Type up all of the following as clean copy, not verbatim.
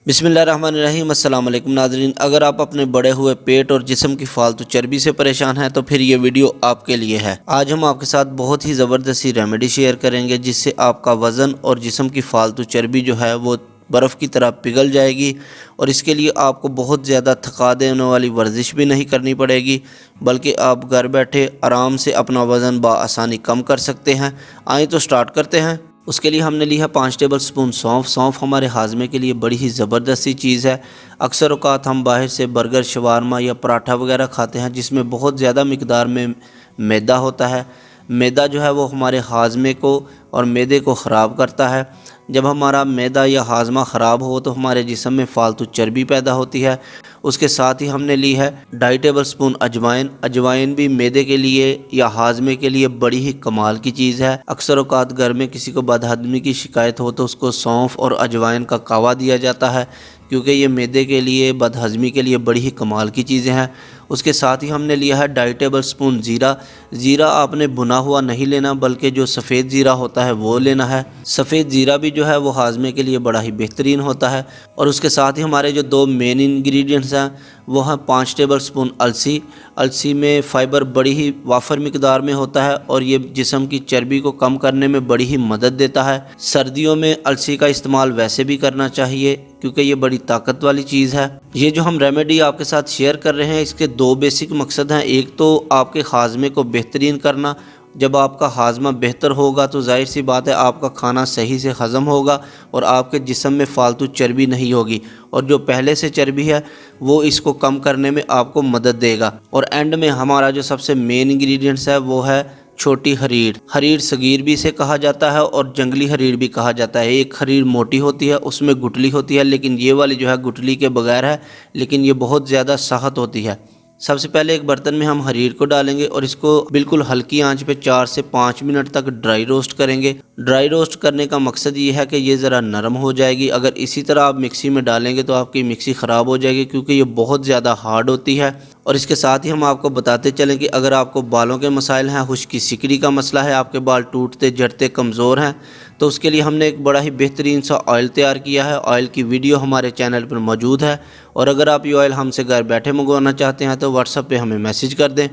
बिस्मिल्लाहिर्रहमानिर्रहीम। अस्सलाम वालेकुम नाज़रीन, अगर आप अपने बढ़े हुए पेट और जिस्म की फालतू चर्बी से परेशान हैं तो फिर ये वीडियो आपके लिए है। आज हम आपके साथ बहुत ही ज़बरदस्ती रेमेडी शेयर करेंगे जिससे आपका वज़न और जिस्म की फालतू चर्बी जो है वो बर्फ़ की तरह पिघल जाएगी। और इसके लिए आपको बहुत ज़्यादा थका देने वाली वर्जिश भी नहीं करनी पड़ेगी, बल्कि आप घर बैठे आराम से अपना वज़न बआसानी कम कर सकते हैं। आइए तो स्टार्ट करते हैं। उसके लिए हमने ली है 5 टेबल स्पून सौंफ। सौंफ हमारे हाजमे के लिए बड़ी ही ज़बरदस्त सी चीज़ है। अक्सर औक़ात हम बाहर से बर्गर, शवारमा या पराठा वगैरह खाते हैं जिसमें बहुत ज़्यादा मिकदार में मैदा होता है। मैदा जो है वो हमारे हाजमे को और मैदे को ख़राब करता है। जब हमारा मैदा या हाजमा ख़राब हो तो हमारे जिस्म में फ़ालतू चर्बी पैदा होती है। उसके साथ ही हमने ली है 2.5 टेबल स्पून अजवाइन। अजवाइन भी मैदे के लिए या हाजमे के लिए बड़ी ही कमाल की चीज़ है। अक्सर औक़ात घर में किसी को बदहज़मी की शिकायत हो तो उसको सौंफ और अजवाइन का कावा दिया जाता है, क्योंकि ये मैदे के लिए, बदहज़मी के लिए बड़ी ही कमाल की चीज़ें हैं। उसके साथ ही हमने लिया है 2.5 टेबल स्पून ज़ीरा। ज़ीरा आपने भुना हुआ नहीं लेना, बल्कि जो सफ़ेद ज़ीरा होता है वो लेना है। सफ़ेद ज़ीरा भी जो है वो हाजमे के लिए बड़ा ही बेहतरीन होता है। और उसके साथ ही हमारे जो दो मेन इंग्रेडिएंट्स हैं वो हैं 5 टेबल स्पून अलसी। अलसी में फ़ाइबर बड़ी ही वाफर मिकदार में होता है और ये जिस्म की चर्बी को कम करने में बड़ी ही मदद देता है। सर्दियों में अलसी का इस्तेमाल वैसे भी करना चाहिए क्योंकि ये बड़ी ताकत वाली चीज़ है। ये जो हम रेमेडी आपके साथ शेयर कर रहे हैं इसके दो बेसिक मकसद हैं। एक तो आपके हाजमे को बेहतरीन करना। जब आपका हाजमा बेहतर होगा तो जाहिर सी बात है आपका खाना सही से हज़म होगा और आपके जिस्म में फ़ालतू चर्बी नहीं होगी, और जो पहले से चर्बी है वो इसको कम करने में आपको मदद देगा। और एंड में हमारा जो सबसे मेन इंग्रेडिएंट्स है वो है छोटी हरीड़। हरीड़ सगीर भी इसे कहा जाता है और जंगली हरीड़ भी कहा जाता है। एक हरीड़ मोटी होती है, उसमें गुठली होती है, लेकिन ये वाली जो है गुठली के बगैर है, लेकिन ये बहुत ज़्यादा सख्त होती है। सबसे पहले एक बर्तन में हम हरीड़ को डालेंगे और इसको बिल्कुल हल्की आंच पे 4 से 5 मिनट तक ड्राई रोस्ट करेंगे। ड्राई रोस्ट करने का मकसद ये है कि ये ज़रा नरम हो जाएगी। अगर इसी तरह आप मिक्सी में डालेंगे तो आपकी मिक्सी ख़राब हो जाएगी, क्योंकि ये बहुत ज़्यादा हार्ड होती है। और इसके साथ ही हम आपको बताते चलें कि अगर आपको बालों के मसाइल हैं, खुश्की सिकड़ी का मसला है, आपके बाल टूटते झड़ते कमज़ोर हैं, तो उसके लिए हमने एक बड़ा ही बेहतरीन सा ऑयल तैयार किया है। ऑयल की वीडियो हमारे चैनल पर मौजूद है, और अगर आप ये ऑयल हमसे घर बैठे मंगवाना चाहते हैं तो व्हाट्सएप पे हमें मैसेज कर दें।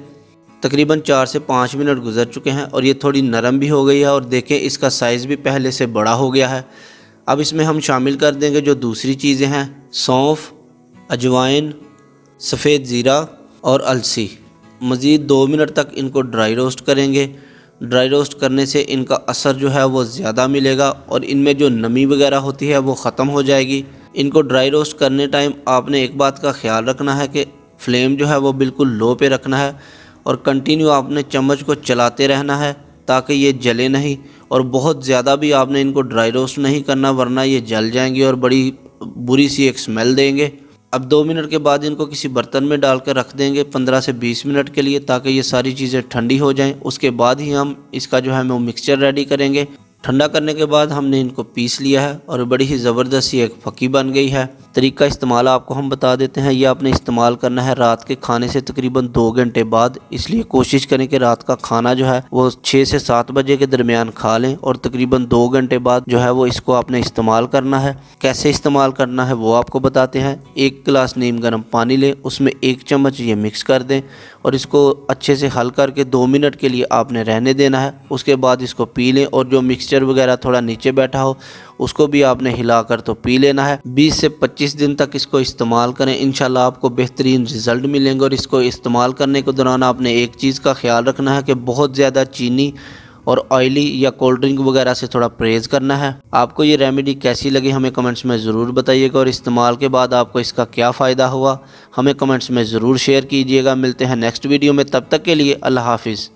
तकरीबन 4 से 5 मिनट गुजर चुके हैं और ये थोड़ी नरम भी हो गई है, और देखें इसका साइज़ भी पहले से बड़ा हो गया है। अब इसमें हम शामिल कर देंगे जो दूसरी चीज़ें हैं, सौंफ, अजवाइन, सफ़ेद ज़ीरा और अलसी। मज़ीद 2 मिनट तक इनको ड्राई रोस्ट करेंगे। ड्राई रोस्ट करने से इनका असर जो है वो ज़्यादा मिलेगा और इनमें जो नमी वगैरह होती है वो ख़त्म हो जाएगी। इनको ड्राई रोस्ट करने टाइम आपने एक बात का ख्याल रखना है कि फ्लेम जो है वो बिल्कुल लो पे रखना है और कंटिन्यू आपने चम्मच को चलाते रहना है ताकि ये जले नहीं। और बहुत ज़्यादा भी आपने इनको ड्राई रोस्ट नहीं करना, वरना ये जल जाएंगे और बड़ी बुरी सी एक स्मेल देंगे। अब 2 मिनट के बाद इनको किसी बर्तन में डालकर रख देंगे 15 से 20 मिनट के लिए, ताकि ये सारी चीज़ें ठंडी हो जाएं। उसके बाद ही हम इसका जो है वो मिक्सचर रेडी करेंगे। ठंडा करने के बाद हमने इनको पीस लिया है और बड़ी ही ज़बरदस्त एक फ़की बन गई है। तरीका इस्तेमाल आपको हम बता देते हैं। ये आपने इस्तेमाल करना है रात के खाने से तकरीबन 2 घंटे बाद, इसलिए कोशिश करें कि रात का खाना जो है वो 6 से 7 बजे के दरमियान खा लें और तकरीबन 2 घंटे बाद जो है वो इसको आपने इस्तेमाल करना है। कैसे इस्तेमाल करना है वो आपको बताते हैं। 1 गिलास नीम गर्म पानी लें, उसमें 1 चम्मच ये मिक्स कर दें और इसको अच्छे से हल करके 2 मिनट के लिए आपने रहने देना है। उसके बाद इसको पी लें, और जो मिक्सचर वगैरह थोड़ा नीचे बैठा हो उसको भी आपने हिलाकर तो पी लेना है। 20 से 25 दिन तक इसको इस्तेमाल करें, इंशाल्लाह आपको बेहतरीन रिज़ल्ट मिलेंगे। और इसको इस्तेमाल करने के दौरान आपने एक चीज़ का ख्याल रखना है कि बहुत ज़्यादा चीनी और ऑयली या कोल्ड ड्रिंक वगैरह से थोड़ा परहेज़ करना है। आपको ये रेमेडी कैसी लगी हमें कमेंट्स में ज़रूर बताइएगा, और इस्तेमाल के बाद आपको इसका क्या फ़ायदा हुआ हमें कमेंट्स में ज़रूर शेयर कीजिएगा। मिलते हैं नेक्स्ट वीडियो में, तब तक के लिए अल्लाह हाफिज़।